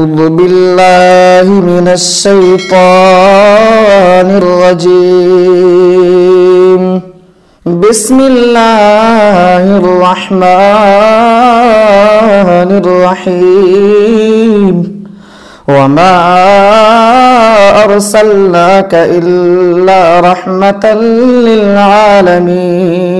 أعوذ بالله من الشيطان الرجيم بسم الله الرحمن الرحيم وما أرسلناك إلا رحمة للعالمين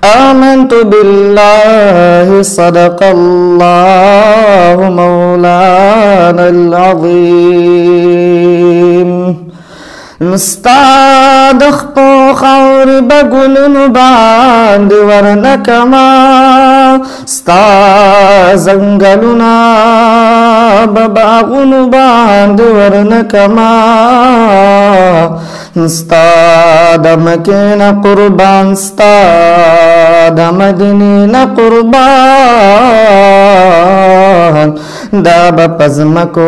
آمنت بالله صدق الله مولانا العظيم مستعد خطو خور بگلن باند ورنکما ستا زنگلنا بباغن باند ورنکما ستا دمکین قربان ستا دمدنین قربان دا بپزمکو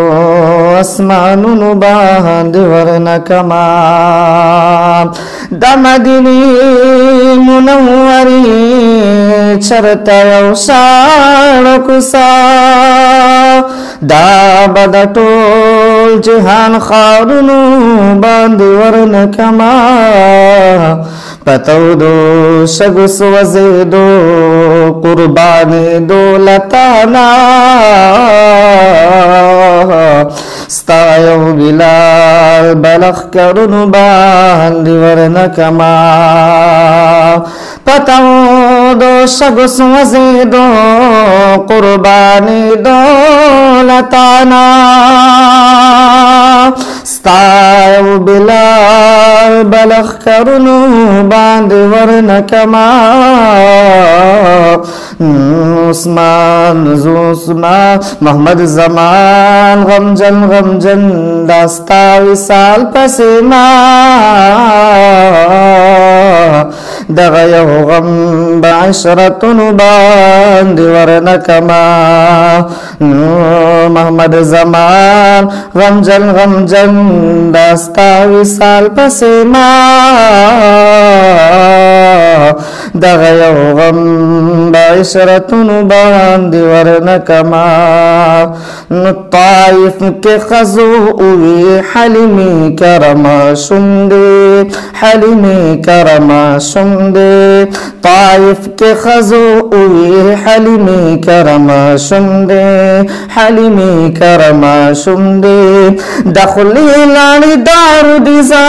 اسمانونو باند ورنکما دا مدینی منوری چرتا یوشارکسا دا بدا ټول جهان خارونو باند ورنکما پتو دو شگس وزیدو قربان دولتانا ستایو بلال بلخ کرنو باند ورنکما پتو دو شگس وزیدو قربان دولتانا ستایو بلال بلخ کرنو باند ورنکما عثمان زوسما محمد زمان غمجن غمجن داستا وصال پسیما دغیو غم بعشرتن باند ورنکما محمد زمان غمجن غمجن داستا وصال پسیما دغیو غم بعشرتن باند ورنکما طائف کے خضوعی حلیمی کرما شندے حلیمی کرما شندے طائف کے خضوعی حلیمی کرما شندے حلیمی کرما شندے دخلی لانی دار دیزا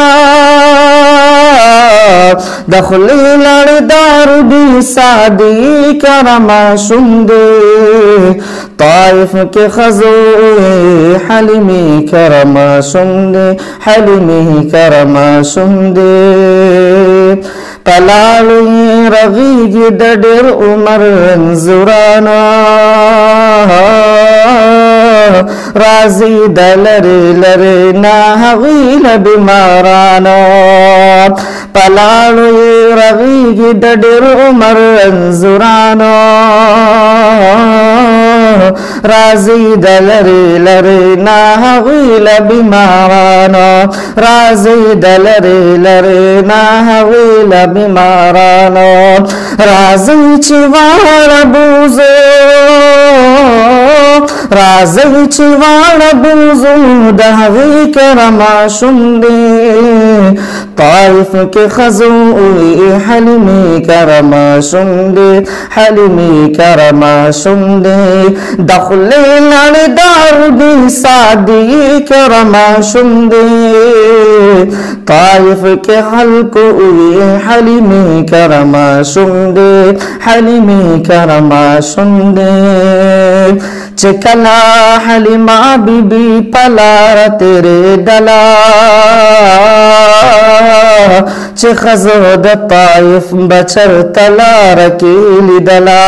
دخلی لانی دار دی سادی کرما شندے طائف کے خضوعی حلیمی کرما شندے حلیمی کرما شندے پلالوی رغیگی دڈر عمر انزورانا رازی دلری لرینا حغیل بیمارانا پلالوی رغیگی دڈر عمر انزورانا رازی دلری لرینا حغیل بیمارانا رازی دلری لرینا حغیل بیمارانا رازی چوار بوزو رازی چوار بوزو دهوی کرما شندے طائف کے خضوعی حلیمی کرما شندے حلیمی کرما شندے دخلی لڑی دار دی سادی کرما شندے طائف کے حلقوی حلیمی کرما شندے حلیمی کرما شندے چکلا حلیمہ بی بی پلار تیرے دلا چه خزو د طائف بچر تلار کیلی دلا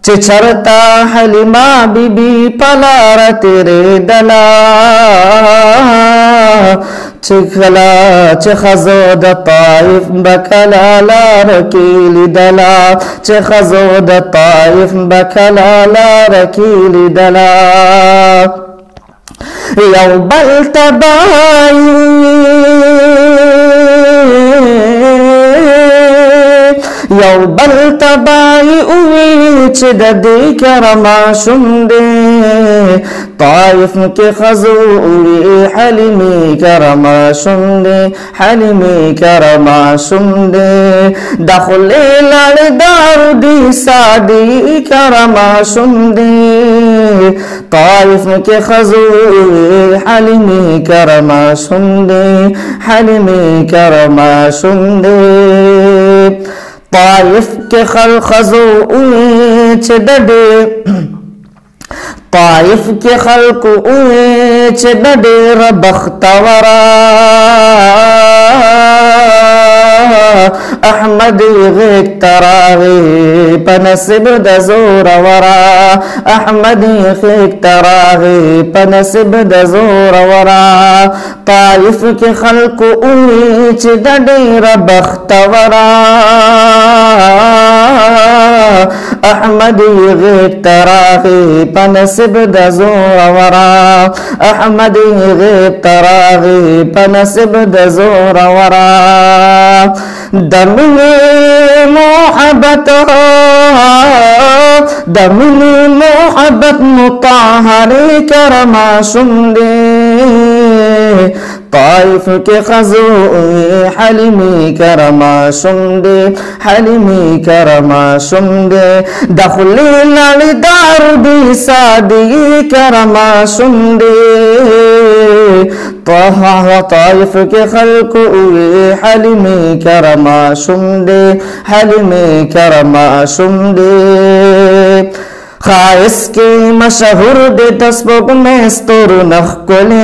چه چرتا حلیمہ بی بی پلار تیرے دلا چه خزو د طائف بکلا لار کیلی دلا چه خزو د طائف بکلا لار کیلی دلا یو بل تبائی یو بل تبائی اوی چه د دی کرما شنده طائف کے خزوی حلیمی کرم شندے حلیمی کرم شندے دخلی لڑدار دی سادی کرم شندے طائف کے خزوی حلیمی کرم شندے حلیمی کرم شندے طائف کے خزوی چدڈے طائف کے خلق اوچ ڈڈیر بختورا احمد غیق تراغی پنسب دزور ورا احمد غیق تراغی پنسب دزور ورا طائف کے خلق اوچ ڈڈیر بختورا احمد غیق تراغی پنسب دزور ورا احمد غیق تراغی پنسب دزور ورا دمنی محبت دمنی محبت مطهری کرما شندے طائف کے خزوی حلیمی کرما شندے حلیمی کرما شندے دخلی لڑدار دی سادی کرما شندے طائف کے خلق حلیمی کرما شندے حلیمی کرما شندے خائص کی مشہور دے تسبق میں ستر نخ کلے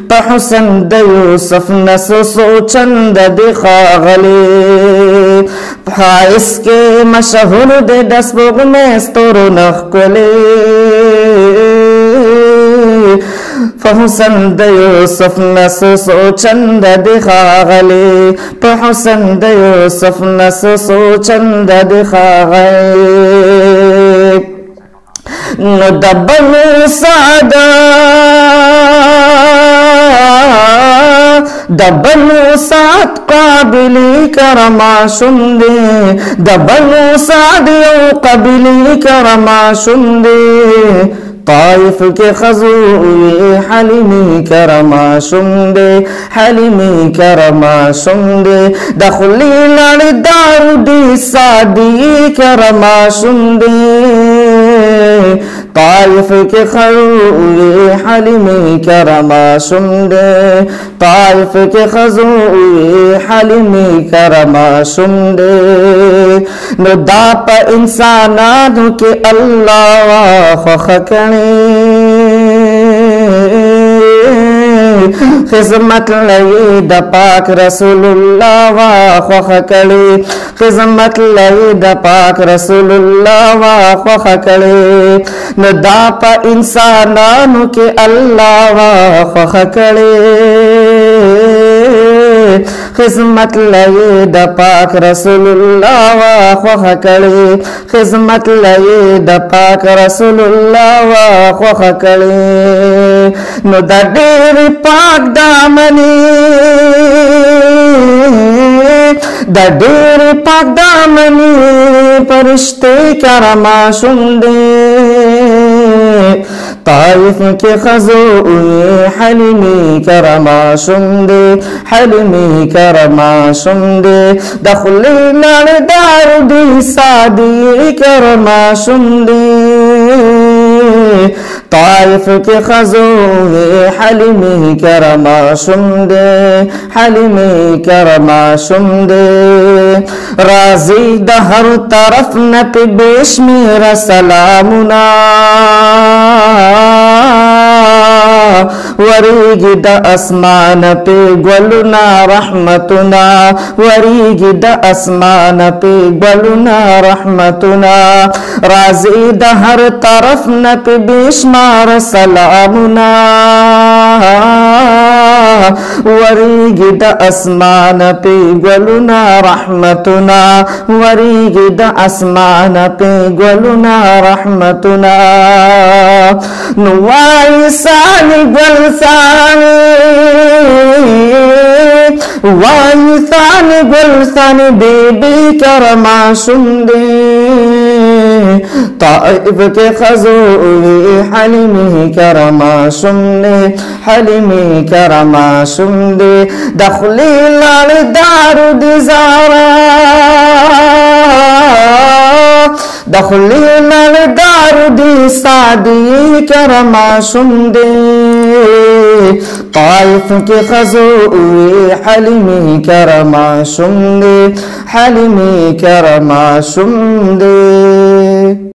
پحسن د یوسف نسو چند دی خاغلی خائص کے مشہور دے تسبق میں ستر نخ کلے فحسن د یوسف نسو چند دی خاغلی فحسن د یوسف نسو چند دی خاغلی ندبن سعدا دبنو سعد قابلی کرما شندے دبنو سعد یو قابلی کرما شندے طائف کے خزوی حلیمی کرما شندے حلیمی کرما شندے دخلی لڑدار دی سادی کرما شندے طائف کے خزوی حلیمی کرما شندے طائف کے خزوی حلیمی کرما شندے نو دا پا انسانانو کے اللہ خوخکنے خدمت لئی د پاک رسول اللہ واخوخ کړي خدمت لئی د پاک رسول اللہ واخوخ کړي نو دا په انسانانو کې الله واخوخ کړي خدمت لئی د پاک رسول اللہ واخوخ کړي خدمت لئی د پاک رسول اللہ واخوخ کړي نو د ډېر پاک دامنی د ډېر پاک دامنی فرشتے کرما شندے طائف کے خزوی حلیمی کرما شندے حلیمی کرما شندے دخلی لڑدار دی سادی کرما شندے طائف کے خزوی حلیمی کرما شندے حلیمی کرما شندے راضی دا ہر طرف نپ بیشمیر سلامنا وریگی دا اسمان پہ گلنا رحمتنا وریگی دا اسمان پہ گلنا رحمتنا راضی دا ہر طرف نپ بیشمار سلامنا وریگی دا اسمان پہ گلنا رحمتنا وریگی دا اسمان پہ گلنا رحمتنا نوائی سانی گلسانی وائی سانی گلسانی بی بی کرما شندے طائف کے خزوی حلیمی کرما شمدے حلیمی کرما شمدے دخلی لال دارو دی زارا دخلی لال دارو دی سادی کرما شمدے طائف کے خزوی حلیمی کرما شمدے حلیمی کرما شمدے